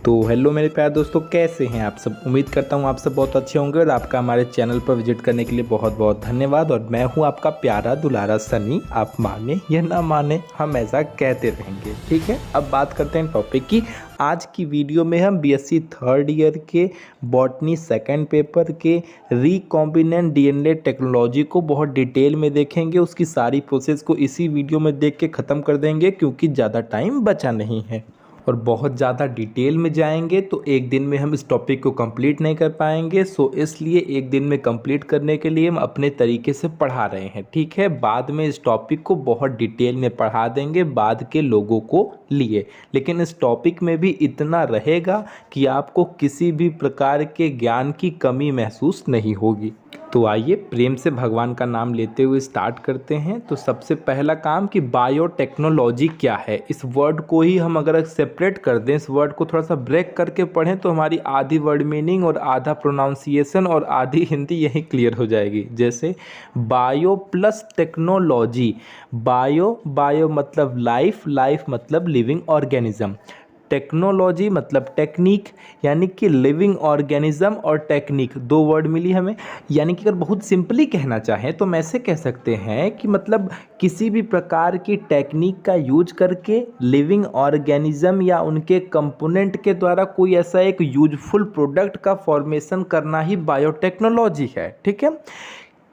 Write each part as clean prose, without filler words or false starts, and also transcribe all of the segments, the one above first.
तो हेलो मेरे प्यारे दोस्तों, कैसे हैं आप सब। उम्मीद करता हूं आप सब बहुत अच्छे होंगे और आपका हमारे चैनल पर विजिट करने के लिए बहुत बहुत धन्यवाद। और मैं हूं आपका प्यारा दुलारा सनी। आप माने या ना माने, हम ऐसा कहते रहेंगे, ठीक है। अब बात करते हैं टॉपिक की। आज की वीडियो में हम बीएससी थर्ड ईयर के बॉटनी सेकंड पेपर के रिकॉम्बिनेंट डीएनए टेक्नोलॉजी को बहुत डिटेल में देखेंगे। उसकी सारी प्रोसेस को इसी वीडियो में देख के ख़त्म कर देंगे, क्योंकि ज़्यादा टाइम बचा नहीं है और बहुत ज़्यादा डिटेल में जाएंगे तो एक दिन में हम इस टॉपिक को कंप्लीट नहीं कर पाएंगे। सो इसलिए एक दिन में कंप्लीट करने के लिए हम अपने तरीके से पढ़ा रहे हैं, ठीक है। बाद में इस टॉपिक को बहुत डिटेल में पढ़ा देंगे बाद के लोगों को लिए, लेकिन इस टॉपिक में भी इतना रहेगा कि आपको किसी भी प्रकार के ज्ञान की कमी महसूस नहीं होगी। तो आइए प्रेम से भगवान का नाम लेते हुए स्टार्ट करते हैं। तो सबसे पहला काम कि बायोटेक्नोलॉजी क्या है। इस वर्ड को ही हम अगर सेपरेट कर दें, इस वर्ड को थोड़ा सा ब्रेक करके पढ़ें तो हमारी आधी वर्ड मीनिंग और आधा प्रोनाउंसिएशन और आधी हिंदी यही क्लियर हो जाएगी। जैसे बायो प्लस टेक्नोलॉजी। बायो मतलब लाइफ, लाइफ मतलब लिविंग ऑर्गेनिज्म, टेक्नोलॉजी मतलब टेक्निक, यानी कि लिविंग ऑर्गेनिज्म और टेक्निक दो वर्ड मिली हमें। यानी कि अगर बहुत सिंपली कहना चाहें तो हम ऐसे कह सकते हैं कि मतलब किसी भी प्रकार की टेक्निक का यूज करके लिविंग ऑर्गेनिज्म या उनके कंपोनेंट के द्वारा कोई ऐसा एक यूजफुल प्रोडक्ट का फॉर्मेशन करना ही बायोटेक्नोलॉजी है, ठीक है।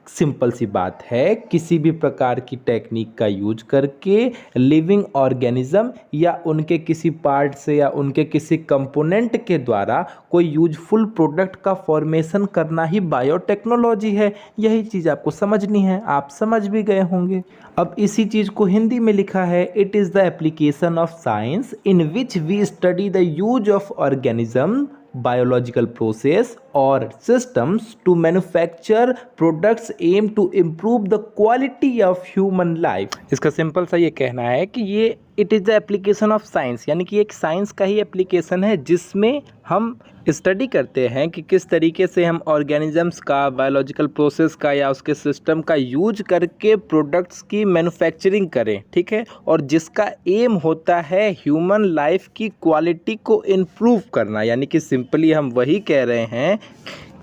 सिंपल सी बात है, किसी भी प्रकार की टेक्निक का यूज करके लिविंग ऑर्गेनिज्म या उनके किसी पार्ट से या उनके किसी कंपोनेंट के द्वारा कोई यूजफुल प्रोडक्ट का फॉर्मेशन करना ही बायोटेक्नोलॉजी है। यही चीज़ आपको समझनी है, आप समझ भी गए होंगे। अब इसी चीज़ को हिंदी में लिखा है, it is the application of science in which we study the use of organism, biological process or systems to manufacture products aim to improve the quality of human life। इसका सिंपल सा ये कहना है कि ये it is the application of science, यानी कि एक साइंस का ही एप्लीकेशन है जिसमें हम स्टडी करते हैं कि किस तरीके से हम ऑर्गेनिजम्स का, बायोलॉजिकल प्रोसेस का या उसके सिस्टम का यूज करके प्रोडक्ट्स की मैन्युफैक्चरिंग करें, ठीक है। और जिसका एम होता है ह्यूमन लाइफ की क्वालिटी को इम्प्रूव करना। यानी कि सिंपली हम वही कह रहे हैं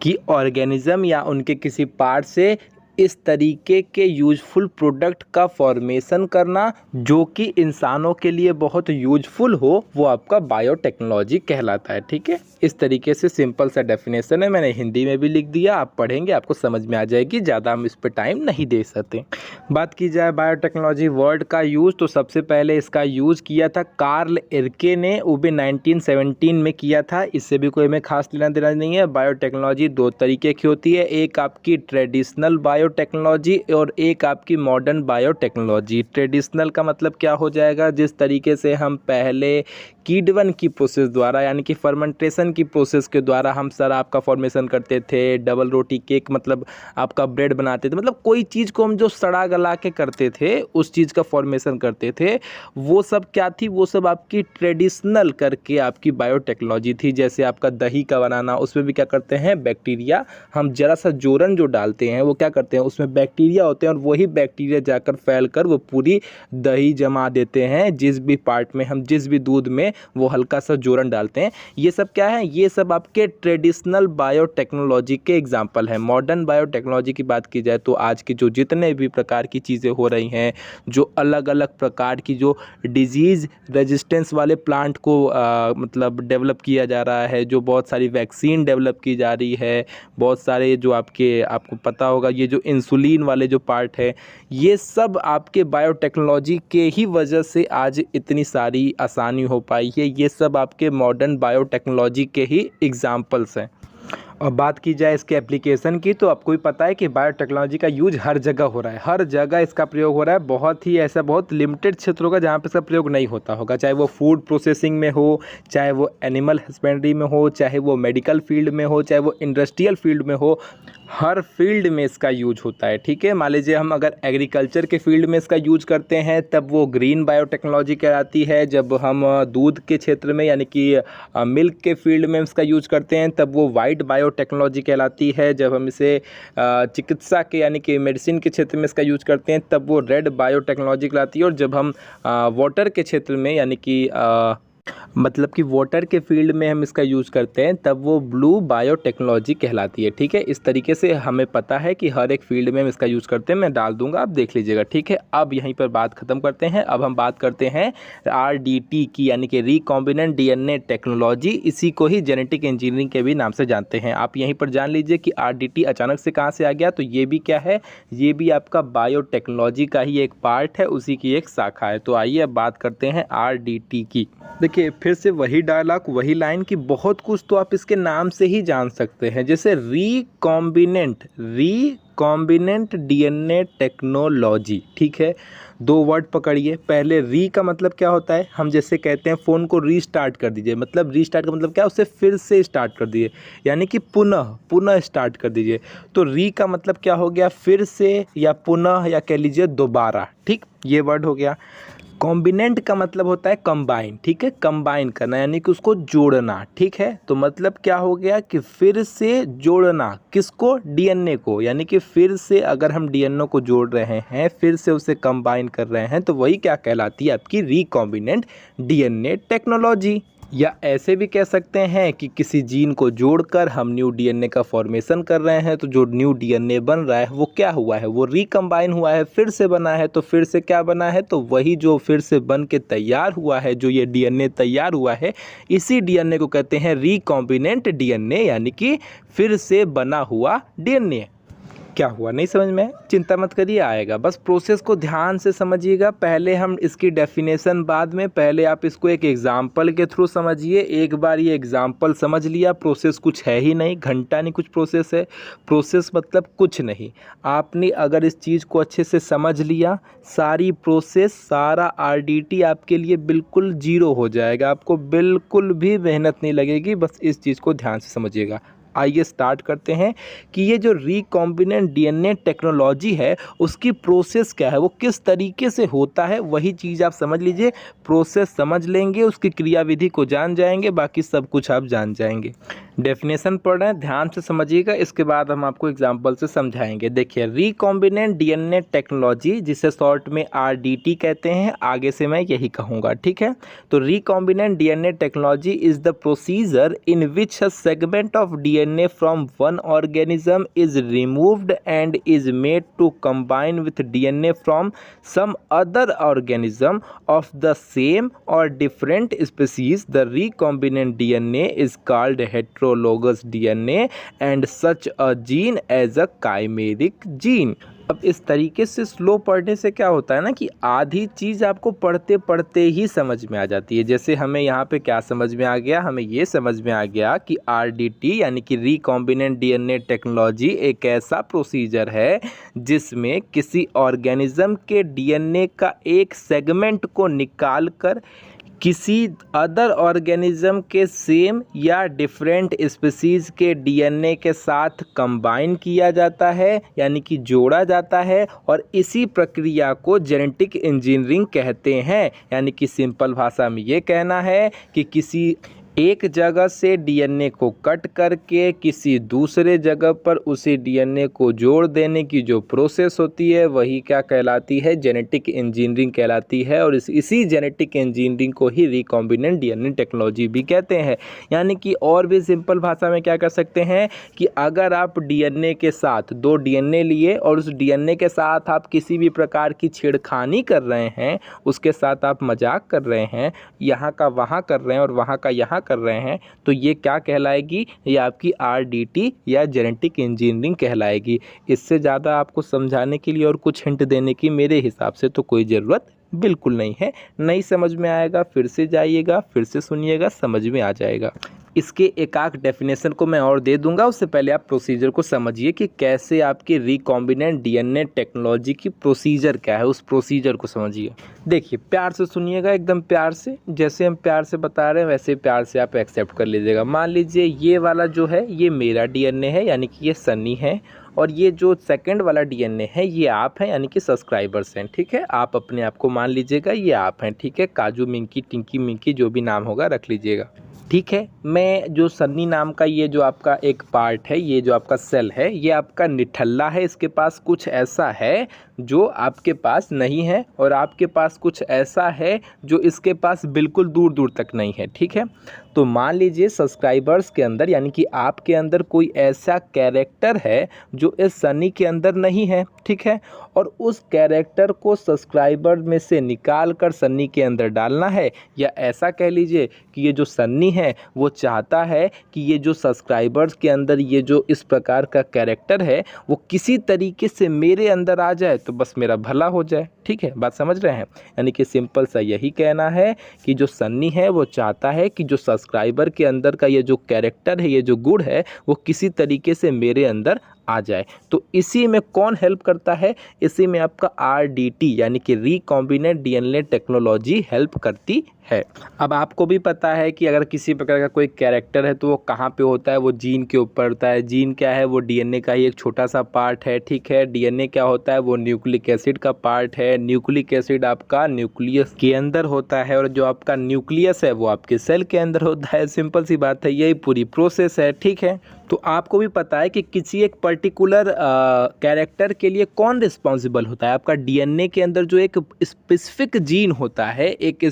कि ऑर्गेनिज्म या उनके किसी पार्ट से इस तरीके के यूजफुल प्रोडक्ट का फॉर्मेशन करना जो कि इंसानों के लिए बहुत यूजफुल हो, वो आपका बायोटेक्नोलॉजी कहलाता है, ठीक है। इस तरीके से सिंपल सा डेफिनेशन है, मैंने हिंदी में भी लिख दिया, आप पढ़ेंगे आपको समझ में आ जाएगी, ज़्यादा हम इस पर टाइम नहीं दे सकते। बात की जाए बायोटेक्नोलॉजी वर्ड का यूज़, तो सबसे पहले इसका यूज़ किया था कार्ल एर्के ने, वो भी 1917 में किया था। इससे भी कोई हमें खास लेना देना नहीं है। बायोटेक्नोलॉजी दो तरीके की होती है, एक आपकी ट्रेडिशनल बायोटेक्नोलॉजी और एक आपकी मॉडर्न बायोटेक्नोलॉजी। ट्रेडिशनल का मतलब क्या हो जाएगा, जिस तरीके से हम पहले कीडवन की प्रोसेस द्वारा यानी कि फर्मेंटेशन की प्रोसेस के द्वारा हम शराब का फॉर्मेशन करते थे, डबल रोटी केक मतलब आपका ब्रेड बनाते थे, मतलब कोई चीज़ को हम जो सड़ा गला के करते थे उस चीज़ का फॉर्मेशन करते थे, वो सब क्या थी, वो सब आपकी ट्रेडिशनल करके आपकी बायोटेक्नोलॉजी थी। जैसे आपका दही का बनाना, उसमें भी क्या करते हैं, बैक्टीरिया, हम जरा सा जोरन जो डालते हैं वो क्या करते हैं, उसमें बैक्टीरिया होते हैं और वही बैक्टीरिया जाकर फैल कर वो पूरी दही जमा देते हैं। जिस भी पार्ट में हम, जिस भी दूध में वो हल्का सा जोरन डालते हैं, ये सब क्या है, ये सब आपके ट्रेडिशनल बायोटेक्नोलॉजी के एग्जाम्पल हैं। मॉडर्न बायोटेक्नोलॉजी की बात की जाए तो आज की जो जितने भी प्रकार की चीज़ें हो रही हैं, जो अलग अलग प्रकार की जो डिजीज़ रेजिस्टेंस वाले प्लांट को मतलब डेवलप किया जा रहा है, जो बहुत सारी वैक्सीन डेवलप की जा रही है, बहुत सारे जो आपको पता होगा ये जो इंसुलिन वाले जो पार्ट है, ये सब आपके बायोटेक्नोलॉजी के ही वजह से आज इतनी सारी आसानी हो पाई है। ये सब आपके मॉडर्न बायोटेक्नोलॉजी के ही एग्जाम्पल्स हैं। और बात की जाए इसके एप्लीकेशन की, तो आपको भी पता है कि बायोटेक्नोलॉजी का यूज हर जगह हो रहा है, हर जगह इसका प्रयोग हो रहा है। बहुत ही ऐसा बहुत लिमिटेड क्षेत्र होगा जहाँ पे इसका प्रयोग नहीं होता होगा, चाहे वो फूड प्रोसेसिंग में हो, चाहे वो एनिमल हस्बेंड्री में हो, चाहे वो मेडिकल फील्ड में हो, चाहे वो इंडस्ट्रियल फील्ड में हो, हर फील्ड में इसका यूज होता है, ठीक है। मान लीजिए हम अगर एग्रीकल्चर के फील्ड में इसका यूज करते हैं तब वो ग्रीन बायोटेक्नोलॉजी कहलाती है। जब हम दूध के क्षेत्र में यानी कि मिल्क के फील्ड में इसका यूज करते हैं तब वो वाइट बायोटेक्नोलॉजी कहलाती है। जब हम इसे चिकित्सा के यानी कि मेडिसिन के क्षेत्र में इसका यूज करते हैं तब वो रेड बायोटेक्नोलॉजी कहलाती है। और जब हम वाटर के क्षेत्र में यानी कि मतलब कि वाटर के फील्ड में हम इसका यूज़ करते हैं तब वो ब्लू बायोटेक्नोलॉजी कहलाती है। ठीक है, इस तरीके से हमें पता है कि हर एक फील्ड में हम इसका यूज़ करते हैं। मैं डाल दूंगा, आप देख लीजिएगा। ठीक है, अब यहीं पर बात ख़त्म करते हैं। अब हम बात करते हैं RDT की, यानी कि रिकॉम्बिनेंट DNA टेक्नोलॉजी। इसी को ही जेनेटिक इंजीनियरिंग के भी नाम से जानते हैं। आप यहीं पर जान लीजिए कि RDT अचानक से कहाँ से आ गया। तो ये भी क्या है, ये भी आपका बायोटेक्नोलॉजी का ही एक पार्ट है, उसी की एक शाखा है। तो आइए अब बात करते हैं RDT की। देखिए फिर से वही डायलॉग, वही लाइन कि बहुत कुछ तो आप इसके नाम से ही जान सकते हैं, जैसे रिकॉम्बिनेंट DNA टेक्नोलॉजी। ठीक है, दो वर्ड पकड़िए। पहले री का मतलब क्या होता है, हम जैसे कहते हैं फ़ोन को रीस्टार्ट कर दीजिए, मतलब रीस्टार्ट का मतलब क्या, उसे फिर से स्टार्ट कर दीजिए, यानी कि पुनः स्टार्ट कर दीजिए। तो री का मतलब क्या हो गया, फिर से या पुनः या कह लीजिए दोबारा। ठीक, ये वर्ड हो गया। कॉम्बिनेंट का मतलब होता है कंबाइन। ठीक है, कंबाइन करना यानी कि उसको जोड़ना। ठीक है, तो मतलब क्या हो गया कि फिर से जोड़ना, किसको, DNA को, यानी कि फिर से अगर हम DNA को जोड़ रहे हैं, फिर से उसे कंबाइन कर रहे हैं, तो वही क्या कहलाती है, आपकी रिकॉम्बिनेंट DNA टेक्नोलॉजी। या ऐसे भी कह सकते हैं कि किसी जीन को जोड़कर हम न्यू DNA का फॉर्मेशन कर रहे हैं, तो जो न्यू DNA बन रहा है वो क्या हुआ है, वो रिकम्बाइन हुआ है, फिर से बना है। तो फिर से क्या बना है, तो वही जो फिर से बन के तैयार हुआ है, जो ये DNA तैयार हुआ है, इसी DNA को कहते हैं रिकॉम्बिनेंट DNA, यानी कि फिर से बना हुआ DNA। क्या हुआ, नहीं समझ में, चिंता मत करिए, आएगा। बस प्रोसेस को ध्यान से समझिएगा। पहले हम इसकी डेफिनेशन बाद में, पहले आप इसको एक एग्जाम्पल के थ्रू समझिए। एक बार ये एग्जाम्पल समझ लिया, प्रोसेस कुछ है ही नहीं, घंटा नहीं कुछ प्रोसेस है। प्रोसेस मतलब कुछ नहीं। आपने अगर इस चीज़ को अच्छे से समझ लिया, सारी प्रोसेस, सारा RDT आपके लिए बिल्कुल जीरो हो जाएगा। आपको बिल्कुल भी मेहनत नहीं लगेगी, बस इस चीज़ को ध्यान से समझिएगा। आइए स्टार्ट करते हैं कि ये जो रिकॉम्बिनेंट DNA टेक्नोलॉजी है, उसकी प्रोसेस क्या है, वो किस तरीके से होता है, वही चीज़ आप समझ लीजिए। प्रोसेस समझ लेंगे, उसकी क्रियाविधि को जान जाएंगे, बाकी सब कुछ आप जान जाएंगे। डेफिनेशन पढ़ रहे हैं, ध्यान से समझिएगा, इसके बाद हम आपको एग्जाम्पल से समझाएंगे। देखिए, रिकॉम्बिनेंट DNA टेक्नोलॉजी, जिसे शॉर्ट में RDT कहते हैं, आगे से मैं यही कहूँगा। ठीक है, तो recombinant DNA technology is the procedure in which a segment of DNA from one organism is removed and is made to combine with DNA from some other organism of the same or different species. The recombinant DNA is called heterologous DNA and such a gene as a chimeric gene. अब इस तरीके से slow पढ़ने से क्या होता है ना कि आधी चीज़ आपको पढ़ते पढ़ते ही समझ में आ जाती है। जैसे हमें यहाँ पे क्या समझ में आ गया, हमें ये समझ में आ गया कि RDT यानी कि रिकॉम्बिनेंट DNA टेक्नोलॉजी एक ऐसा प्रोसीजर है जिसमें किसी ऑर्गेनिज्म के DNA का एक सेगमेंट को निकाल कर किसी अदर ऑर्गेनिज्म के सेम या डिफरेंट स्पीसीज़ के DNA के साथ कंबाइन किया जाता है, यानी कि जोड़ा जाता है, और इसी प्रक्रिया को जेनेटिक इंजीनियरिंग कहते हैं। यानी कि सिंपल भाषा में ये कहना है कि किसी एक जगह से DNA को कट करके किसी दूसरे जगह पर उसी DNA को जोड़ देने की जो प्रोसेस होती है, वही क्या कहलाती है, जेनेटिक इंजीनियरिंग कहलाती है। और इसी जेनेटिक इंजीनियरिंग को ही रिकॉम्बिनेंट DNA टेक्नोलॉजी भी कहते हैं। यानी कि और भी सिंपल भाषा में क्या कर सकते हैं कि अगर आप DNA के साथ दो DNA लिए और उस DNA के साथ आप किसी भी प्रकार की छेड़खानी कर रहे हैं, उसके साथ आप मजाक कर रहे हैं, यहाँ का वहाँ कर रहे हैं और वहाँ का यहाँ कर रहे हैं, तो ये क्या कहलाएगी, ये आपकी RDT या जेनेटिक इंजीनियरिंग कहलाएगी। इससे ज़्यादा आपको समझाने के लिए और कुछ हिंट देने की मेरे हिसाब से तो कोई ज़रूरत बिल्कुल नहीं है। नहीं समझ में आएगा फिर से जाइएगा, फिर से सुनिएगा, समझ में आ जाएगा। इसके एक आध डेफिनेशन को मैं और दे दूंगा, उससे पहले आप प्रोसीजर को समझिए कि कैसे आपकी रिकॉम्बिनेंट DNA टेक्नोलॉजी की प्रोसीजर क्या है, उस प्रोसीजर को समझिए। देखिए, प्यार से सुनिएगा, एकदम प्यार से, जैसे हम प्यार से बता रहे हैं वैसे प्यार से आप एक्सेप्ट कर लीजिएगा। मान लीजिए ये वाला जो है ये मेरा DNA है, यानी कि ये सनी है, और ये जो सेकंड वाला DNA है ये आप हैं, यानी कि सब्सक्राइबर्स हैं। ठीक है, आप अपने आप को मान लीजिएगा ये आप हैं। ठीक है, काजू मिंकी टिंकी मिंकी जो भी नाम होगा रख लीजिएगा। ठीक है। मैं जो सन्नी नाम का ये जो आपका एक पार्ट है, ये जो आपका सेल है, ये आपका निठल्ला है, इसके पास कुछ ऐसा है जो आपके पास नहीं है, और आपके पास कुछ ऐसा है जो इसके पास बिल्कुल दूर दूर तक नहीं है। ठीक है, तो मान लीजिए सब्सक्राइबर्स के अंदर यानी कि आपके अंदर कोई ऐसा कैरेक्टर है जो इस सन्नी के अंदर नहीं है। ठीक है, और उस कैरेक्टर को सब्सक्राइबर में से निकाल कर सन्नी के अंदर डालना है, या ऐसा कह लीजिए कि ये जो सन्नी है वो चाहता है कि ये जो सब्सक्राइबर्स के अंदर ये जो इस प्रकार का कैरेक्टर है वो किसी तरीके से मेरे अंदर आ जाए तो बस मेरा भला हो जाए। ठीक है, बात समझ रहे हैं? यानी कि सिंपल सा यही कहना है कि जो सन्नी है वो चाहता है कि जो सब्सक्राइबर के अंदर का ये जो कैरेक्टर है, ये जो गुण है, वो किसी तरीके से मेरे अंदर आ जाए। तो इसी में कौन हेल्प करता है? इसी में आपका RDT यानी कि रिकॉम्बिनेंट DNA टेक्नोलॉजी हेल्प करती है। अब आपको भी पता है कि अगर किसी प्रकार का कोई कैरेक्टर है तो वो कहाँ पे होता है? वो जीन के ऊपर होता है। जीन क्या है? वो DNA का ही एक छोटा सा पार्ट है। ठीक है, DNA क्या होता है? वो न्यूक्लिक एसिड का पार्ट है। न्यूक्लिक एसिड आपका न्यूक्लियस के अंदर होता है, और जो आपका न्यूक्लियस है वो आपके सेल के अंदर होता है। सिंपल सी बात है, यही पूरी प्रोसेस है। ठीक है, तो आपको भी पता है कि किसी एक पर्टिकुलर कैरेक्टर के लिए कौन रिस्पॉन्सिबल होता है? आपका DNA के अंदर जो एक स्पेसिफिक जीन होता है, एक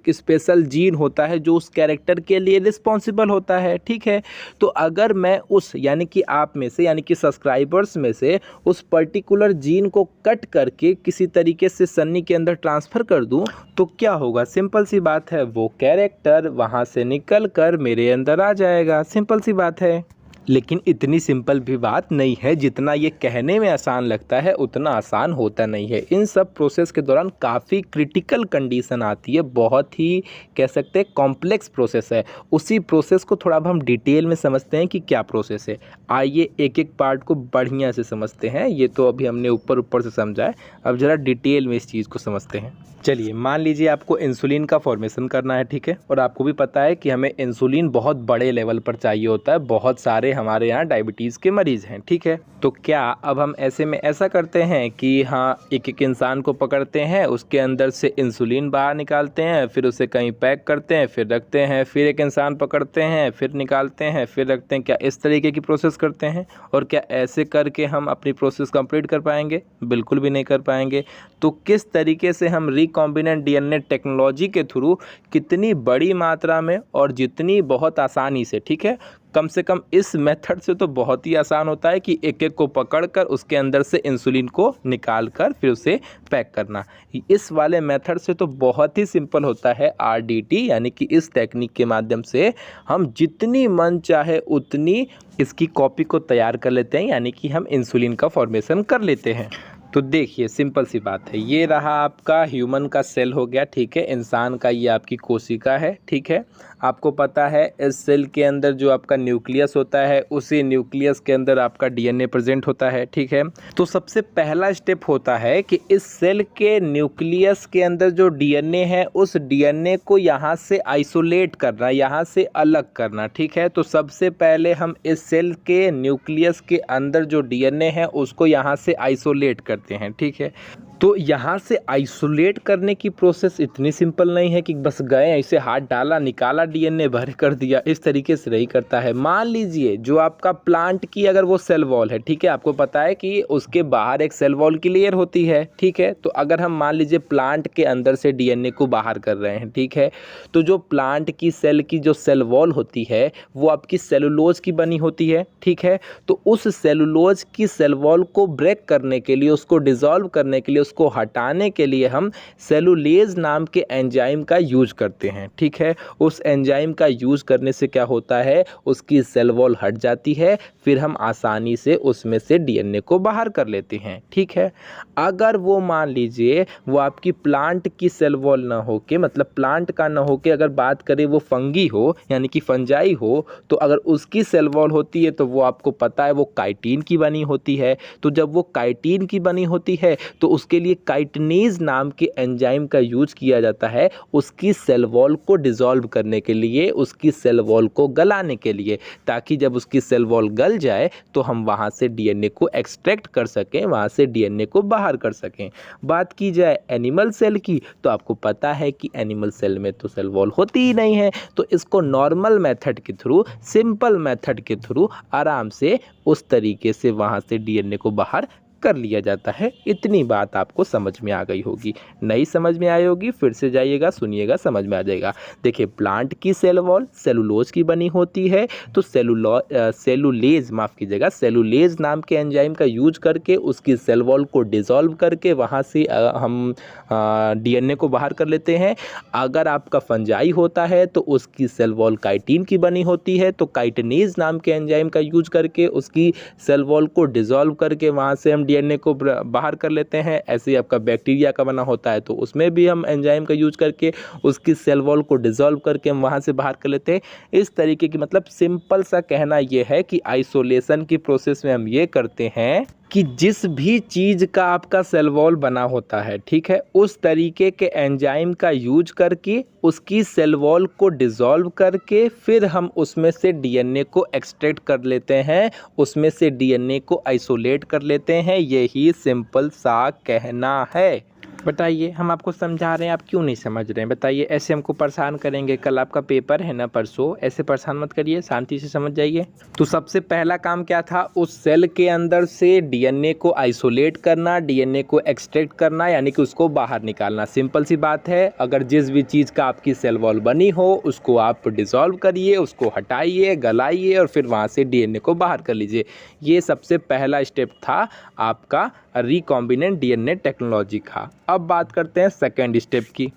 स्पेशल जीन होता है जो उस कैरेक्टर के लिए रिस्पॉन्सिबल होता है। ठीक है, तो अगर मैं उस यानी कि आप में से यानी कि सब्सक्राइबर्स में से उस पर्टिकुलर जीन को कट करके किसी तरीके से सन्नी के अंदर ट्रांसफ़र कर दूं तो क्या होगा? सिंपल सी बात है, वो कैरेक्टर वहाँ से निकल कर मेरे अंदर आ जाएगा। सिंपल सी बात है। लेकिन इतनी सिंपल भी बात नहीं है। जितना ये कहने में आसान लगता है उतना आसान होता नहीं है। इन सब प्रोसेस के दौरान काफ़ी क्रिटिकल कंडीशन आती है, बहुत ही कह सकते हैं कॉम्प्लेक्स प्रोसेस है। उसी प्रोसेस को थोड़ा अब हम डिटेल में समझते हैं कि क्या प्रोसेस है। आइए एक एक पार्ट को बढ़िया से समझते हैं। ये तो अभी हमने ऊपर ऊपर से समझा है, अब ज़रा डिटेल में इस चीज़ को समझते हैं। चलिए, मान लीजिए आपको इंसुलिन का फॉर्मेशन करना है। ठीक है, और आपको भी पता है कि हमें इंसुलिन बहुत बड़े लेवल पर चाहिए होता है। बहुत सारे हमारे यहाँ डायबिटीज़ के मरीज़ हैं। ठीक है, तो क्या अब हम ऐसे में ऐसा करते हैं कि हाँ, एक एक इंसान को पकड़ते हैं, उसके अंदर से इंसुलिन बाहर निकालते हैं, फिर उसे कहीं पैक करते हैं, फिर रखते हैं, फिर एक इंसान पकड़ते हैं, फिर निकालते हैं, फिर रखते हैं। क्या इस तरीके की प्रोसेस करते हैं? और क्या ऐसे करके हम अपनी प्रोसेस कंप्लीट कर पाएंगे? बिल्कुल भी नहीं कर पाएंगे। तो किस तरीके से हम रिकॉम्बिनेंट DNA टेक्नोलॉजी के थ्रू कितनी बड़ी मात्रा में और जितनी बहुत आसानी से, ठीक है, कम से कम इस मेथड से तो बहुत ही आसान होता है कि एक एक को पकड़कर उसके अंदर से इंसुलिन को निकाल कर फिर उसे पैक करना। इस वाले मेथड से तो बहुत ही सिंपल होता है RDT, यानी कि इस टेक्निक के माध्यम से हम जितनी मन चाहे उतनी इसकी कॉपी को तैयार कर लेते हैं, यानी कि हम इंसुलिन का फॉर्मेशन कर लेते हैं। तो देखिए, सिंपल सी बात है, ये रहा आपका ह्यूमन का सेल हो गया। ठीक है, इंसान का ये आपकी कोशिका है। ठीक है, आपको पता है इस सेल के अंदर जो आपका न्यूक्लियस होता है, उसी न्यूक्लियस के अंदर आपका DNA प्रेजेंट होता है। ठीक है, तो सबसे पहला स्टेप होता है कि इस सेल के न्यूक्लियस के अंदर जो DNA है, उस DNA को यहाँ से आइसोलेट करना, यहाँ से अलग करना। ठीक है, तो सबसे पहले हम इस सेल के न्यूक्लियस के अंदर जो DNA है उसको यहाँ से आइसोलेट करते हैं। ठीक है, तो यहाँ से आइसोलेट करने की प्रोसेस इतनी सिंपल नहीं है कि बस गए ऐसे हाथ डाला निकाला DNA भर कर दिया, इस तरीके से नहीं करता है। मान लीजिए जो आपका प्लांट की अगर वो सेल वॉल है, ठीक है, आपको पता है कि उसके बाहर एक सेल वॉल की लेयर होती है। ठीक है, तो अगर हम मान लीजिए प्लांट के अंदर से DNA को बाहर कर रहे हैं, ठीक है, तो जो प्लांट की सेल की जो सेल वॉल होती है वो आपकी सेलुलोज की बनी होती है। ठीक है, तो उस सेलुलोज की सेल वॉल को ब्रेक करने के लिए, उसको डिसॉल्व करने के लिए, उसको हटाने के लिए हम सेलुलेज नाम के एंजाइम का यूज करते हैं। ठीक है, उस एंजाइम का यूज करने से क्या होता है, उसकी सेल वॉल हट जाती है, फिर हम आसानी से उसमें से DNA को बाहर कर लेते हैं। ठीक है, अगर वो मान लीजिए वो आपकी प्लांट की सेल वॉल ना हो के, मतलब प्लांट का ना हो के अगर बात करें वो फंगी हो यानी कि फंजाई हो, तो अगर उसकी सेल वॉल होती है तो वो आपको पता है वो काइटिन की बनी होती है। तो जब वो काइटिन की बनी होती है तो उसके लिए काइटिनेज नाम के एंजाइम का यूज किया जाता है, उसकी सेल वॉल को डिसॉल्व करने के लिए, उसकी सेल वॉल को गलाने के लिए, ताकि जब उसकी सेल वॉल गल जाए तो हम वहाँ से डीएनए को एक्सट्रैक्ट कर सकें, वहाँ से डीएनए को बाहर कर सकें। बात की जाए एनिमल सेल की, तो आपको पता है कि एनिमल सेल में तो सेल वॉल होती ही नहीं है, तो इसको नॉर्मल मेथड के थ्रू, सिंपल मेथड के थ्रू आराम से उस तरीके से वहाँ से डीएनए को बाहर कर लिया जाता है। इतनी बात आपको समझ में आ गई होगी। नहीं समझ में आई होगी फिर से जाइएगा, सुनिएगा, समझ में आ जाएगा। देखिए, प्लांट की सेल वॉल सेलुलोज की बनी होती है, तो सेलुलेज माफ़ कीजिएगा, सेलुलेज नाम के एंजाइम का यूज करके उसकी सेल वॉल को डिसॉल्व करके वहाँ से हम डीएनए को बाहर कर लेते हैं। अगर आपका फंजाई होता है तो उसकी सेल वॉल काइटिन की बनी होती है, तो काइटिनेज नाम के एंजाइम का यूज करके उसकी सेल वॉल को डिसॉल्व करके वहाँ से हम डीएनए को बाहर कर लेते हैं। ऐसे ही आपका बैक्टीरिया का बना होता है तो उसमें भी हम एंजाइम का यूज करके उसकी सेल वॉल को डिसॉल्व करके हम वहाँ से बाहर कर लेते हैं। इस तरीके की, मतलब सिंपल सा कहना यह है कि आइसोलेशन की प्रोसेस में हम ये करते हैं कि जिस भी चीज़ का आपका सेल वॉल बना होता है, ठीक है, उस तरीके के एंजाइम का यूज करके उसकी सेल वॉल को डिसॉल्व करके फिर हम उसमें से डीएनए को एक्सट्रैक्ट कर लेते हैं, उसमें से डीएनए को आइसोलेट कर लेते हैं। यही सिंपल सा कहना है। बताइए, हम आपको समझा रहे हैं, आप क्यों नहीं समझ रहे हैं? बताइए, ऐसे हमको परेशान करेंगे? कल आपका पेपर है ना, परसों, ऐसे परेशान मत करिए, शांति से समझ जाइए। तो सबसे पहला काम क्या था? उस सेल के अंदर से डीएनए को आइसोलेट करना, डीएनए को एक्सट्रैक्ट करना, यानी कि उसको बाहर निकालना। सिंपल सी बात है। अगर जिस भी चीज़ का आपकी सेल वॉल बनी हो उसको आप डिसॉल्व करिए, उसको हटाइए, गलाइए और फिर वहाँ से डीएनए को बाहर कर लीजिए। ये सबसे पहला स्टेप था आपका रिकॉम्बिनेंट डीएनए टेक्नोलॉजी का। अब बात करते हैं सेकेंड स्टेप की।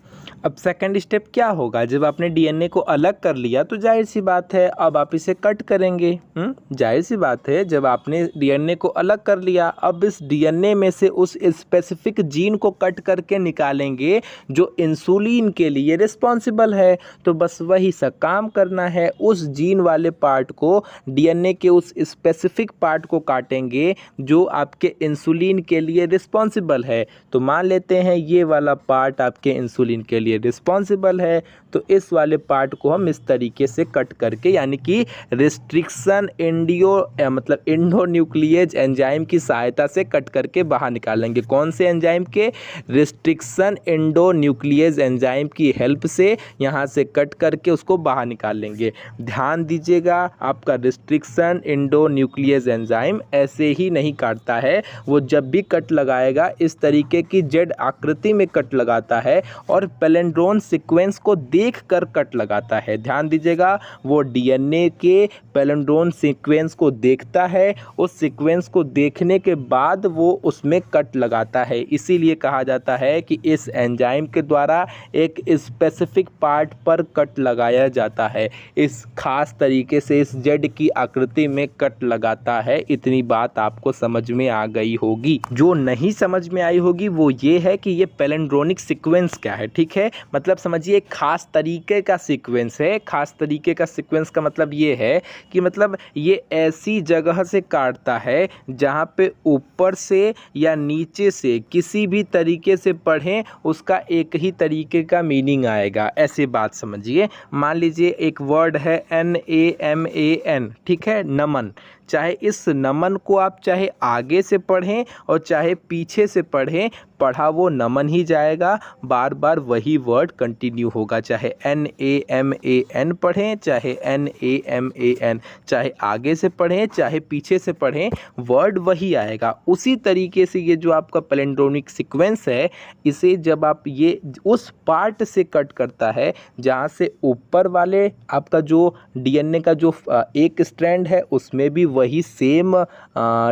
अब सेकंड स्टेप क्या होगा? जब आपने डीएनए को अलग कर लिया तो जाहिर सी बात है अब आप इसे कट करेंगे। जाहिर सी बात है, जब आपने डीएनए को अलग कर लिया, अब इस डीएनए में से उस स्पेसिफिक जीन को कट करके निकालेंगे जो इंसुलिन के लिए रिस्पॉन्सिबल है। तो बस वही सा काम करना है, उस जीन वाले पार्ट को, डीएनए के उस स्पेसिफिक पार्ट को काटेंगे जो आपके इंसुलिन के लिए रिस्पॉन्सिबल है। तो मान लेते हैं ये वाला पार्ट आपके इंसुलिन के लिए रिस्पॉन्सिबल है, तो इस वाले पार्ट को हम इस तरीके से कट करके, यानी कि रिस्ट्रिक्शन इंडोन्यूक्लिएज एंजाइम की सहायता से कट करके बाहर निकालेंगे। कौन से एंजाइम के? रिस्ट्रिक्शन इंडोन्यूक्लिएज एंजाइम की हेल्प से यहाँ से कट करके उसको बाहर निकाल लेंगे। ध्यान दीजिएगा, आपका रिस्ट्रिक्शन इंडोन्यूक्लिएज एंजाइम ऐसे ही नहीं काटता है, वो जब भी कट लगाएगा इस तरीके की जेड आकृति में कट लगाता है और पैलिंड्रोम सीक्वेंस को देखकर कट लगाता है। ध्यान दीजिएगा, वो डीएनए के पैलिंड्रोम सीक्वेंस को देखता है, उस सीक्वेंस को देखने के बाद वो उसमें कट लगाता है। इसीलिए कहा जाता है कि इस एंजाइम के द्वारा एक स्पेसिफिक पार्ट पर कट लगाया जाता है, इस खास तरीके से इस जेड की आकृति में कट लगाता है। इतनी बात आपको समझ में आ गई होगी। जो नहीं समझ में आई होगी वो ये है कि ये पैलिंड्रोमिक सीक्वेंस क्या है। ठीक है, मतलब समझिए एक खास तरीके का सीक्वेंस है। खास तरीके का सीक्वेंस का मतलब ये है कि मतलब ये ऐसी जगह से काटता है जहाँ पे ऊपर से या नीचे से किसी भी तरीके से पढ़ें उसका एक ही तरीके का मीनिंग आएगा। ऐसे बात समझिए। मान लीजिए एक वर्ड है NAMAN, ठीक है, नमन। चाहे इस नमन को आप चाहे आगे से पढ़ें और चाहे पीछे से पढ़ें, पढ़ा वो नमन ही जाएगा, बार बार वही वर्ड कंटिन्यू होगा। चाहे NAMAN पढ़ें, चाहे NAMAN, चाहे आगे से पढ़ें चाहे पीछे से पढ़ें, वर्ड वही आएगा। उसी तरीके से ये जो आपका पैलिंड्रोमिक सीक्वेंस है, इसे जब आप ये उस पार्ट से कट करता है जहाँ से ऊपर वाले आपका जो डीएनए का जो एक स्ट्रैंड है उसमें भी वही सेम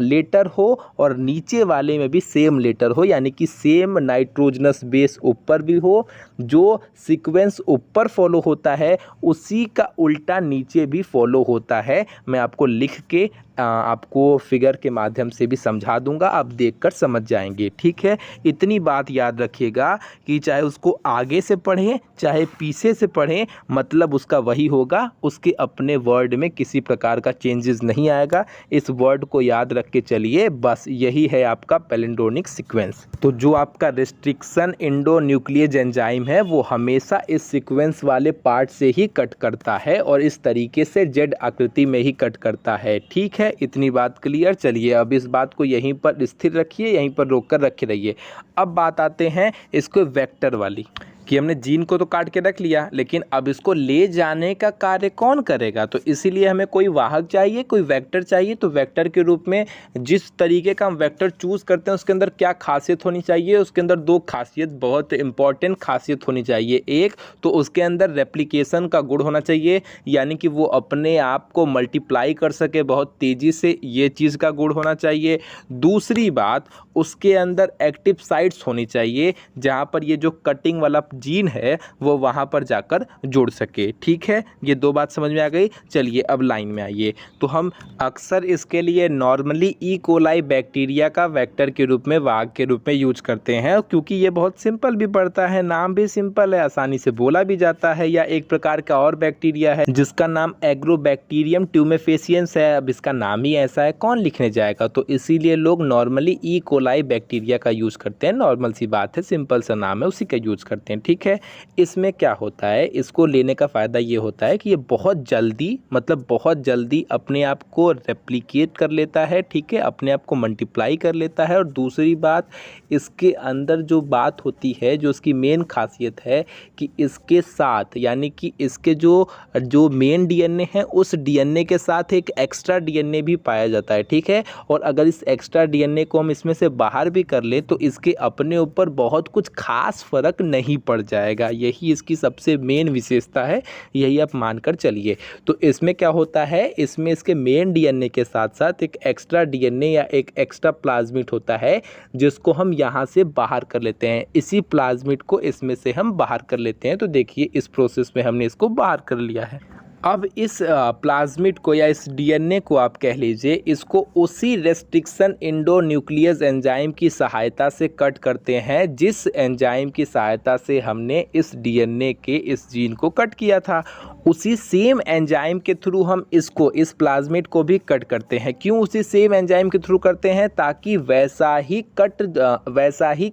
लेटर हो और नीचे वाले में भी सेम लेटर हो, यानी कि सेम नाइट्रोजनस बेस ऊपर भी हो। जो सीक्वेंस ऊपर फॉलो होता है उसी का उल्टा नीचे भी फॉलो होता है। मैं आपको लिख के आपको फिगर के माध्यम से भी समझा दूंगा, आप देखकर समझ जाएंगे। ठीक है, इतनी बात याद रखिएगा कि चाहे उसको आगे से पढ़ें चाहे पीछे से पढ़ें, मतलब उसका वही होगा, उसके अपने वर्ड में किसी प्रकार का चेंजेस नहीं आएगा। इस वर्ड को याद रख के चलिए, बस यही है आपका पैलिंड्रोमिक सीक्वेंस। तो जो आपका रिस्ट्रिक्शन एंडोन्यूक्लियस एंजाइम है वो हमेशा इस सीक्वेंस वाले पार्ट से ही कट करता है और इस तरीके से जेड आकृति में ही कट करता है। ठीक है, इतनी बात क्लियर। चलिए अब इस बात को यहीं पर स्थिर रखिए, यहीं पर रोक कर रखे रहिए। अब बात आते हैं इसको वेक्टर वाली, कि हमने जीन को तो काट के रख लिया, लेकिन अब इसको ले जाने का कार्य कौन करेगा। तो इसीलिए हमें कोई वाहक चाहिए, कोई वेक्टर चाहिए। तो वेक्टर के रूप में जिस तरीके का हम वेक्टर चूज़ करते हैं उसके अंदर क्या खासियत होनी चाहिए, उसके अंदर दो खासियत, बहुत इंपॉर्टेंट खासियत होनी चाहिए। एक तो उसके अंदर रेप्लिकेशन का गुण होना चाहिए, यानी कि वो अपने आप को मल्टीप्लाई कर सके बहुत तेज़ी से, ये चीज़ का गुण होना चाहिए। दूसरी बात, उसके अंदर एक्टिव साइट्स होनी चाहिए, जहाँ पर ये जो कटिंग वाला जीन है वो वहाँ पर जाकर जुड़ सके। ठीक है, ये दो बात समझ में आ गई। चलिए अब लाइन में आइए। तो हम अक्सर इसके लिए नॉर्मली ई कोलाई बैक्टीरिया का वेक्टर के रूप में, वाहक के रूप में यूज करते हैं, क्योंकि ये बहुत सिंपल भी पड़ता है, नाम भी सिंपल है, आसानी से बोला भी जाता है। या एक प्रकार का और बैक्टीरिया है जिसका नाम एग्रोबैक्टीरियम ट्यूमेफेसियंस है, अब इसका नाम ही ऐसा है, कौन लिखने जाएगा। तो इसीलिए लोग नॉर्मली ई कोलाई बैक्टीरिया का यूज करते हैं। नॉर्मल सी बात है, सिंपल सा नाम है, उसी का यूज करते हैं। ठीक है, इसमें क्या होता है, इसको लेने का फ़ायदा ये होता है कि ये बहुत जल्दी, मतलब बहुत जल्दी अपने आप को रेप्लिकेट कर लेता है। ठीक है, अपने आप को मल्टीप्लाई कर लेता है। और दूसरी बात, इसके अंदर जो बात होती है, जो इसकी मेन खासियत है कि इसके साथ, यानी कि इसके जो मेन डीएनए है उस डीएनए के साथ एक एक्स्ट्रा डीएनए भी पाया जाता है। ठीक है, और अगर इस एक्स्ट्रा डीएनए को हम इसमें से बाहर भी कर ले तो इसके अपने ऊपर बहुत कुछ खास फर्क नहीं पड़ जाएगा। यही इसकी सबसे मेन विशेषता है, यही आप मानकर चलिए। तो इसमें क्या होता है, इसमें इसके मेन डीएनए के साथ साथ एक एक्स्ट्रा डीएनए या एक एक्स्ट्रा प्लाज्मिड होता है, जिसको हम यहाँ से बाहर कर लेते हैं। इसी प्लाज्मिड को इसमें से हम बाहर कर लेते हैं। तो देखिए इस प्रोसेस में हमने इसको बाहर कर लिया है। अब इस प्लाज्मिड को या इस डीएनए को आप कह लीजिए, इसको उसी रेस्ट्रिक्शन एंडोन्यूक्लियस एंजाइम की सहायता से कट करते हैं जिस एंजाइम की सहायता से हमने इस डीएनए के इस जीन को कट किया था। उसी सेम एंजाइम के थ्रू हम इसको, इस प्लाज्मिड को भी कट करते हैं। क्यों उसी सेम एंजाइम के थ्रू करते हैं, ताकि वैसा ही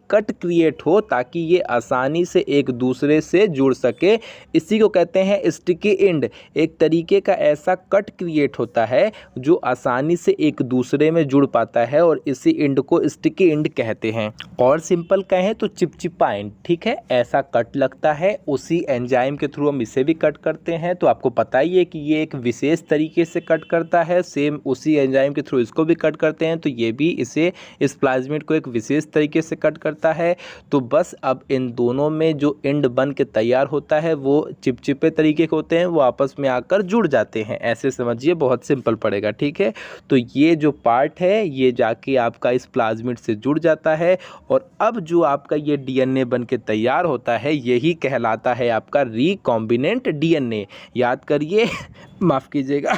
कट क्रिएट हो, ताकि ये आसानी से एक दूसरे से जुड़ सके। इसी को कहते हैं स्टिकी एंड। एक तरीके का ऐसा कट क्रिएट होता है जो आसानी से एक दूसरे में जुड़ पाता है, और इसी एंड को स्टिकी एंड कहते हैं। और सिंपल कहें तो चिपचिपा एंड। ठीक है, ऐसा कट लगता है, उसी एंजाइम के थ्रू हम इसे भी कट करते हैं। तो आपको पता ही है कि ये एक विशेष तरीके से कट करता है। सेम उसी एंजाइम के थ्रू इसको भी कट करते हैं, तो ये भी इस प्लाज्मिड को एक विशेष तरीके से कट करता है। तो बस अब इन दोनों में जो एंड बन के तैयार होता है वो चिपचिपे तरीके के होते हैं, वो आपस में आकर जुड़ जाते हैं। ऐसे समझिए, बहुत सिंपल पड़ेगा। ठीक है, तो ये जो पार्ट है ये जाके आपका इस प्लाज्मिड से जुड़ जाता है, और अब जो आपका ये डीएनए बन के तैयार होता है यही कहलाता है आपका रिकॉम्बिनेंट डीएनए। याद करिए, माफ़ कीजिएगा,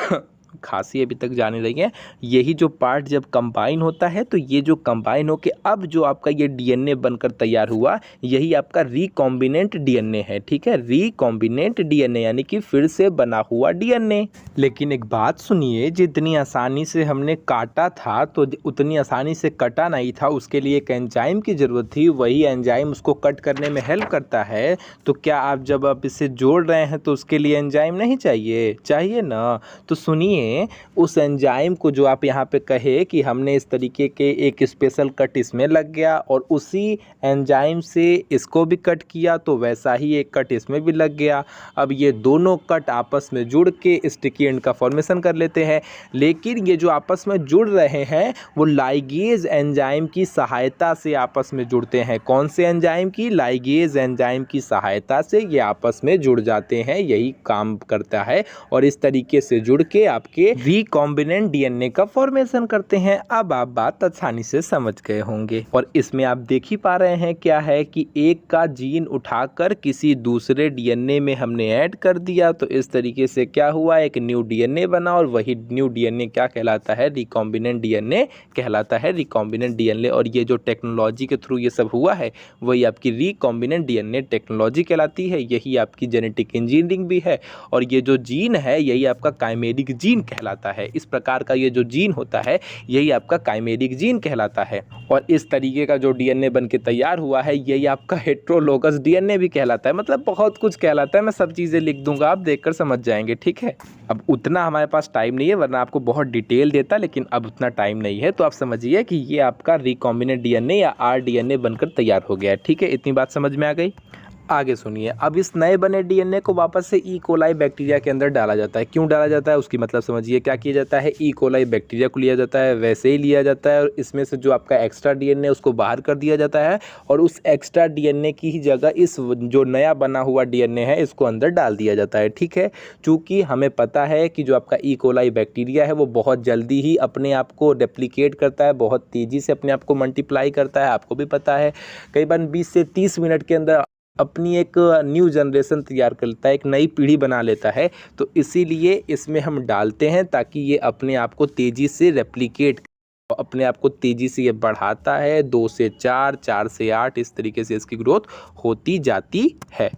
खांसी अभी तक जाने लगी है। यही जो पार्ट जब कंबाइन होता है, तो ये जो कंबाइन होके अब जो आपका ये डीएनए बनकर तैयार हुआ, यही आपका रिकॉम्बिनेंट डीएनए है। ठीक है, रिकॉम्बिनेंट डीएनए यानी कि फिर से बना हुआ डीएनए। लेकिन एक बात सुनिए, जितनी आसानी से हमने काटा था तो उतनी आसानी से कटा नहीं था, उसके लिए एक एंजाइम की ज़रूरत थी। वही एंजाइम उसको कट करने में हेल्प करता है। तो क्या आप जब आप इसे जोड़ रहे हैं तो उसके लिए एंजाइम नहीं चाहिए? चाहिए ना। तो सुनिए, उस एंजाइम को जो आप यहाँ पे कहे कि हमने इस तरीके के एक स्पेशल कट इसमें लग गया और उसी एंजाइम से इसको भी कट किया, तो वैसा ही एक कट इसमें भी लग गया। अब ये दोनों कट आपस में जुड़ के स्टिकी एंड का फॉर्मेशन कर लेते हैं। लेकिन ये जो आपस में जुड़ रहे हैं वो लाइगेज एंजाइम की सहायता से आपस में जुड़ते हैं। कौन से एंजाइम की? लाइगेज एंजाइम की सहायता से ये आपस में जुड़ जाते हैं। यही काम करता है, और इस तरीके से जुड़ के आपका आपके रिकॉम्बिनेंट डीएनए का फॉर्मेशन करते हैं। अब आप बात आसानी से समझ गए होंगे और इसमें आप देख ही पा रहे हैं क्या है कि एक का जीन उठाकर किसी दूसरे डीएनए में हमने ऐड कर दिया, तो इस तरीके से क्या हुआ, एक न्यू डीएनए बना और वही न्यू डीएनए क्या कहलाता है, रिकॉम्बिनेंट डीएनए कहलाता है, रिकॉम्बिनेंट डीएनए। और ये जो टेक्नोलॉजी के थ्रू ये सब हुआ है वही आपकी रिकॉम्बिनेंट डीएनए टेक्नोलॉजी कहलाती है। यही आपकी जेनेटिक इंजीनियरिंग भी है और ये जो जीन है यही आपका काइमेरिक जीन कहलाता है। इस प्रकार का ये जो जीन होता है यही आपका काइमेरिक जीन कहलाता है और इस तरीके का जो डीएनए बन के तैयार हुआ है यही आपका हेट्रोलोगस डीएनए भी कहलाता है। मतलब बहुत कुछ कहलाता है, मैं सब चीज़ें लिख दूंगा, आप देखकर समझ जाएंगे, ठीक है। अब उतना हमारे पास टाइम नहीं है वरना आपको बहुत डिटेल देता, लेकिन अब उतना टाइम नहीं है, तो आप समझिए कि ये आपका रिकॉम्बिनेंट डीएनए या आरडीएनए बनकर तैयार हो गया है, ठीक है। इतनी बात समझ में आ गई। आगे सुनिए, अब इस नए बने डीएनए को वापस से ई कोलाई बैक्टीरिया के अंदर डाला जाता है। क्यों डाला जाता है उसकी मतलब समझिए। क्या किया जाता है, ई कोलाई बैक्टीरिया को लिया जाता है, वैसे ही लिया जाता है और इसमें से जो आपका एक्स्ट्रा डीएनए उसको बाहर कर दिया जाता है और उस एक्स्ट्रा डीएनए की ही जगह इस जो नया बना हुआ डीएनए है इसको अंदर डाल दिया जाता है, ठीक है। चूँकि हमें पता है कि जो आपका ई कोलाई बैक्टीरिया है वो बहुत जल्दी ही अपने आप को रेप्लिकेट करता है, बहुत तेज़ी से अपने आप को मल्टीप्लाई करता है, आपको भी पता है। करीबन 20 से 30 मिनट के अंदर अपनी एक न्यू जनरेशन तैयार कर लेता है, एक नई पीढ़ी बना लेता है। तो इसीलिए इसमें हम डालते हैं ताकि ये अपने आप को तेज़ी से रेप्लिकेट, अपने आप को तेज़ी से ये बढ़ाता है। 2 से 4, 4 से 8, इस तरीके से इसकी ग्रोथ होती जाती है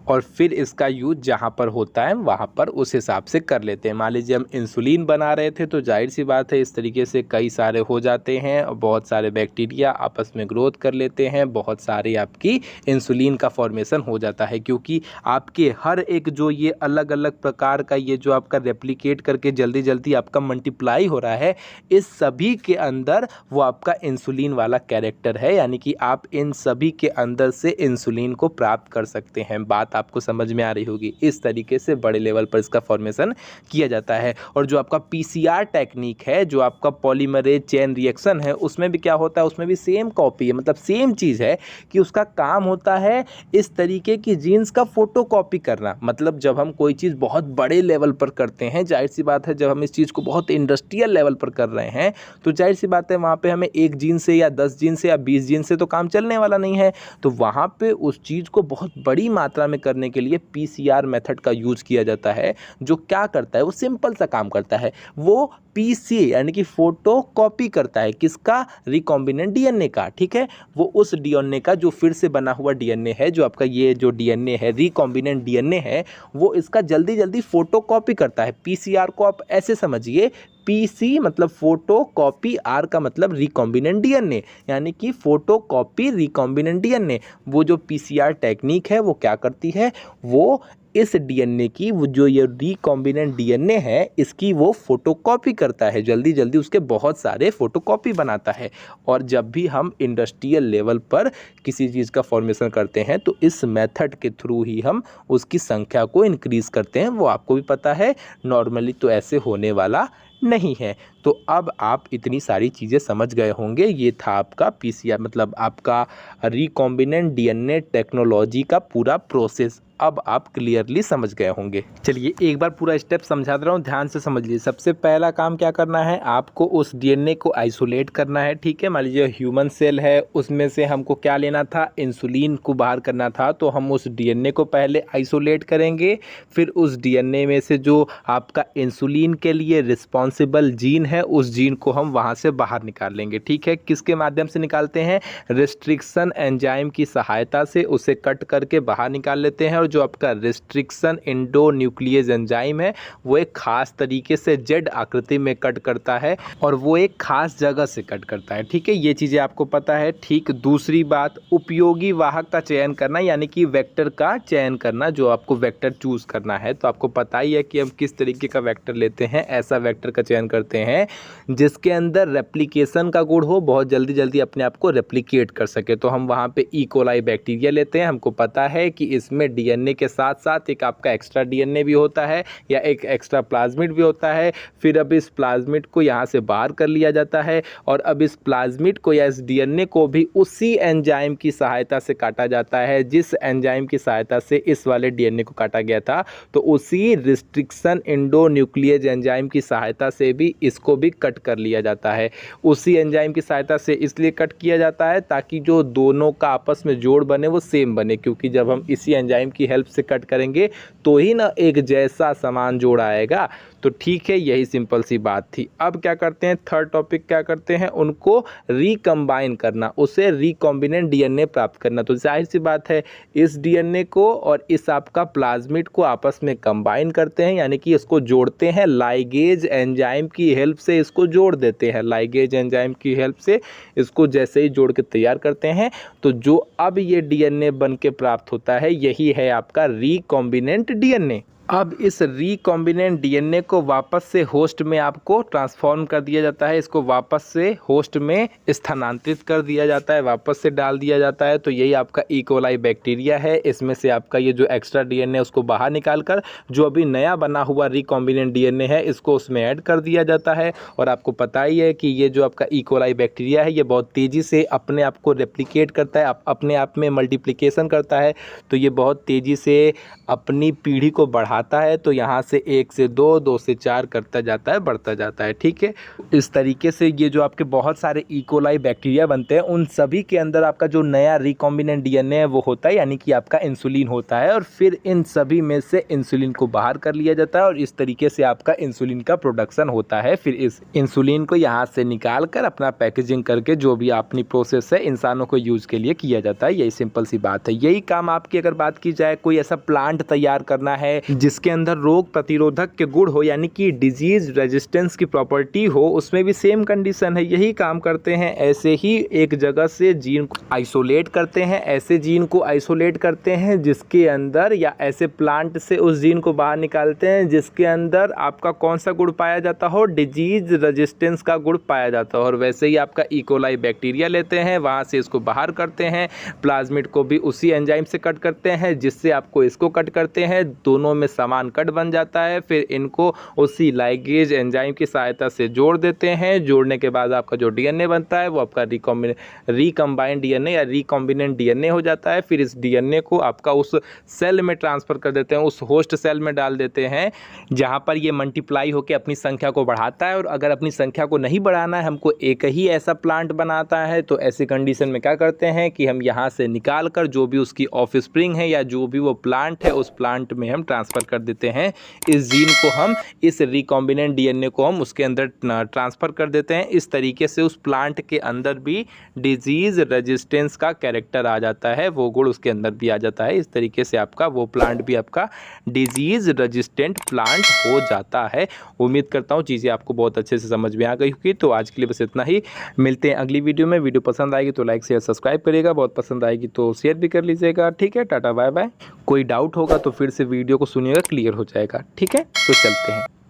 और फिर इसका यूज जहाँ पर होता है वहाँ पर उस हिसाब से कर लेते हैं। मान लीजिए हम इंसुलिन बना रहे थे तो जाहिर सी बात है इस तरीके से कई सारे हो जाते हैं और बहुत सारे बैक्टीरिया आपस में ग्रोथ कर लेते हैं, बहुत सारे आपकी इंसुलिन का फॉर्मेशन हो जाता है। क्योंकि आपके हर एक जो ये अलग अलग प्रकार का ये जो आपका रेप्लिकेट करके जल्दी जल्दी आपका मल्टीप्लाई हो रहा है, इस सभी के अंदर वो आपका इंसुलिन वाला कैरेक्टर है, यानी कि आप इन सभी के अंदर से इंसुलिन को प्राप्त कर सकते हैं। बात आपको समझ में आ रही होगी। इस तरीके से बड़े लेवल पर इसका फॉर्मेशन किया जाता है। और जो आपका पीसीआर टेक्निक है, जो आपका पॉलीमरेज चेन रिएक्शन है, उसमें भी क्या होता है, उसमें भी सेम कॉपी है, मतलब सेम चीज़ है कि उसका काम होता है इस तरीके की जीन्स का फोटोकॉपी करना। मतलब जब हम कोई चीज़ बहुत बड़े लेवल पर करते हैं, जाहिर सी बात है जब हम इस चीज़ को बहुत इंडस्ट्रियल लेवल पर कर रहे हैं तो जाहिर सी बात है वहाँ पे हमें 1 जीन से या 10 जीन से या 20 जीन से तो काम चलने वाला नहीं है। तो वहाँ पे उस चीज़ को बहुत बड़ी मात्रा में करने के लिए पीसीआर मेथड का यूज किया जाता है। जो क्या करता है, वो सिंपल सा काम करता है, वो पीसी यानी कि फोटो कॉपी करता है किसका, रिकॉम्बिनेंट डीएनए का, ठीक है। वो उस डीएनए का जो फिर से बना हुआ डीएनए है, जो आपका ये जो डीएनए है रिकॉम्बिनेंट डीएनए है, वो इसका जल्दी जल्दी फोटो कॉपी करता है। पीसीआर को आप ऐसे समझिए, पीसी मतलब फोटो कॉपी, आर का मतलब रिकॉम्बिनेंट डीएनए, यानी कि फोटो कॉपी रिकॉम्बिनेंट डीएनए। वो जो पीसीआर टेक्निक है वो क्या करती है, वो इस डीएनए की वो जो ये रिकॉम्बिनेंट डीएनए है इसकी वो फोटोकॉपी करता है, जल्दी जल्दी उसके बहुत सारे फोटोकॉपी बनाता है। और जब भी हम इंडस्ट्रियल लेवल पर किसी चीज़ का फॉर्मेशन करते हैं तो इस मेथड के थ्रू ही हम उसकी संख्या को इंक्रीज़ करते हैं। वो आपको भी पता है, नॉर्मली तो ऐसे होने वाला नहीं है। तो अब आप इतनी सारी चीज़ें समझ गए होंगे। ये था आपका पीसीआर मतलब आपका रिकॉम्बिनेंट डीएनए टेक्नोलॉजी का पूरा प्रोसेस। अब आप क्लियरली समझ गए होंगे। चलिए एक बार पूरा स्टेप समझा दे रहा हूँ, ध्यान से समझ लीजिए। सबसे पहला काम क्या करना है, आपको उस डीएनए को आइसोलेट करना है, ठीक है। मान लीजिए ह्यूमन सेल है, उसमें से हमको क्या लेना था, इंसुलिन को बाहर करना था। तो हम उस डीएनए को पहले आइसोलेट करेंगे, फिर उस डीएनए में से जो आपका इंसुलिन के लिए रिस्पॉन्सिबल जीन है उस जीन को हम वहाँ से बाहर निकाल लेंगे, ठीक है। किसके माध्यम से निकालते हैं, रेस्ट्रिक्शन एंजाइम की सहायता से उसे कट करके बाहर निकाल लेते हैं। और जो आपका रेस्ट्रिक्शन एंडोन्यूक्लियस एंजाइम है वो एक खास तरीके से जेड आकृति में कट करता है और वो एक खास जगह से कट करता है, ठीक है। ये चीज़ें आपको पता है, ठीक। दूसरी बात, उपयोगी वाहक का चयन करना, यानी कि वेक्टर का चयन करना, जो आपको वेक्टर चूज करना है। तो आपको पता ही है कि हम किस तरीके का वेक्टर लेते हैं। ऐसा वेक्टर का चयन करते हैं हैं जिसके अंदर रेप्लिकेशन का गुण हो, बहुत जल्दी जल्दी अपने आप को रेप्लिकेट कर सके। तो हम वहाँ पे ई कोलाई बैक्टीरिया लेते हैं। हमको पता है कि इसमें डीएनए के साथ साथ एक आपका एक्स्ट्रा डीएनए भी होता है या एक एक्स्ट्रा प्लाज्मिड भी होता है। फिर अब इस प्लाज्मिड को यहाँ से बाहर कर लिया जाता है और अब इस प्लाज्मिड को या इस डीएनए को भी उसी एंजाइम की सहायता से काटा जाता है जिस एंजाइम की सहायता से इस वाले डीएनए को काटा गया था। तो उसी रिस्ट्रिक्शन एंडोन्यूक्लिएज एंजाइम की सहायता से भी इसको भी कट कर लिया जाता है। उसी एंजाइम की सहायता से इसलिए कट किया जाता है ताकि जो दोनों का आपस में जोड़ बने वो सेम बने, क्योंकि जब हम इसी एंजाइम की हेल्प से कट करेंगे तो ही ना एक जैसा समान जोड़ आएगा। तो ठीक है, यही सिंपल सी बात थी। अब क्या करते हैं, थर्ड टॉपिक क्या करते हैं, उनको रिकम्बाइन करना, उसे रिकॉम्बिनेंट डीएनए प्राप्त करना। तो जाहिर सी बात है इस डीएनए को और इस आपका प्लाज्मिड को आपस में कंबाइन करते हैं, यानी कि इसको जोड़ते हैं लाइगेज एंजाइम की हेल्प से, इसको जोड़ देते हैं लाइगेज एंजाइम की हेल्प से। इसको जैसे ही जोड़ के तैयार करते हैं तो जो अब ये डीएनए बन के प्राप्त होता है यही है आपका रिकॉम्बिनेंट डीएनए। अब इस रिकॉम्बिनेंट डीएनए को वापस से होस्ट में आपको ट्रांसफॉर्म कर दिया जाता है, इसको वापस से होस्ट में स्थानांतरित कर दिया जाता है, वापस से डाल दिया जाता है। तो यही आपका ई कोलाई बैक्टीरिया है। इसमें से आपका ये जो एक्स्ट्रा डीएनए उसको बाहर निकाल कर जो अभी नया बना हुआ रिकॉम्बिनेंट डीएनए है इसको उसमें ऐड कर दिया जाता है। और आपको पता ही है कि ये जो आपका ई कोलाई बैक्टीरिया है ये बहुत तेज़ी से अपने आप को रेप्लिकेट करता है, अपने आप में मल्टीप्लिकेशन करता है। तो ये बहुत तेज़ी से अपनी पीढ़ी को बढ़ाता है। तो यहाँ से 1 से 2, 2 से 4 करता जाता है, बढ़ता जाता है। ठीक है, इस तरीके से ये जो आपके बहुत सारे ई कोलाई बैक्टीरिया बनते हैं उन सभी के अंदर आपका जो नया रिकॉम्बिनेंट डीएनए है वो होता है, यानी कि आपका इंसुलिन होता है। और फिर इन सभी में से इंसुलिन को बाहर कर लिया जाता है और इस तरीके से आपका इंसुलिन का प्रोडक्शन होता है। फिर इस इंसुलिन को यहाँ से निकाल कर अपना पैकेजिंग करके जो भी अपनी प्रोसेस है इंसानों को यूज़ के लिए किया जाता है। यही सिंपल सी बात है। यही काम आपकी अगर बात की जाए, कोई ऐसा प्लांट तैयार करना है जिसके अंदर रोग प्रतिरोधक के गुण हो, यानी कि डिजीज रेजिस्टेंस की प्रॉपर्टी हो, उसमें भी सेम कंडीशन है। यही काम करते हैं। ऐसे ही एक जगह से जीन को आइसोलेट करते हैं, ऐसे जीन को आइसोलेट करते हैं जिसके अंदर, या ऐसे प्लांट से उस जीन को बाहर निकालते हैं जिसके अंदर आपका कौन सा गुण पाया जाता हो, डिजीज रेजिस्टेंस का गुण पाया जाता हो। और वैसे ही आपका ई कोलाई बैक्टीरिया लेते हैं, वहाँ से इसको बाहर करते हैं, प्लाज्मिड को भी उसी एंजाइम से कट करते हैं जिससे आपको इसको कट करते हैं, दोनों में समान कट बन जाता है। फिर इनको उसी लाइगेज एंजाइम की सहायता से जोड़ देते हैं। जोड़ने के बाद आपका जो डीएनए बनता है वो आपका रिकम्बाइंड डीएनए या रिकॉम्बिनेंट डीएनए हो जाता है। फिर इस डीएनए को आपका उस सेल में ट्रांसफ़र कर देते हैं, उस होस्ट सेल में डाल देते हैं जहाँ पर ये मल्टीप्लाई होकर अपनी संख्या को बढ़ाता है। और अगर अपनी संख्या को नहीं बढ़ाना है, हमको एक ही ऐसा प्लांट बनाता है, तो ऐसी कंडीशन में क्या करते हैं कि हम यहाँ से निकाल कर जो भी उसकी ऑफ स्प्रिंग है या जो भी वो प्लांट है उस प्लांट में हम ट्रांसफ़र कर देते हैं। इस जीन को हम, इस रिकॉम्बिनेंट डीएनए को हम उसके अंदर ट्रांसफ़र कर देते हैं। इस तरीके से उस प्लांट के अंदर भी डिजीज़ रेजिस्टेंस का कैरेक्टर आ जाता है, वो गुण उसके अंदर भी आ जाता है। इस तरीके से आपका वो प्लांट भी आपका डिजीज़ रेजिस्टेंट प्लांट हो जाता है। उम्मीद करता हूँ चीज़ें आपको बहुत अच्छे से समझ में आ गई होगी। तो आज के लिए बस इतना ही, मिलते हैं अगली वीडियो में। वीडियो पसंद आएगी तो लाइक शेयर सब्सक्राइब करिएगा, बहुत पसंद आएगी तो शेयर भी कर लीजिएगा। ठीक है, टाटा बाय बाय। कोई डाउट होगा तो फिर से वीडियो को सुनिएगा, क्लियर हो जाएगा। ठीक है, तो चलते हैं।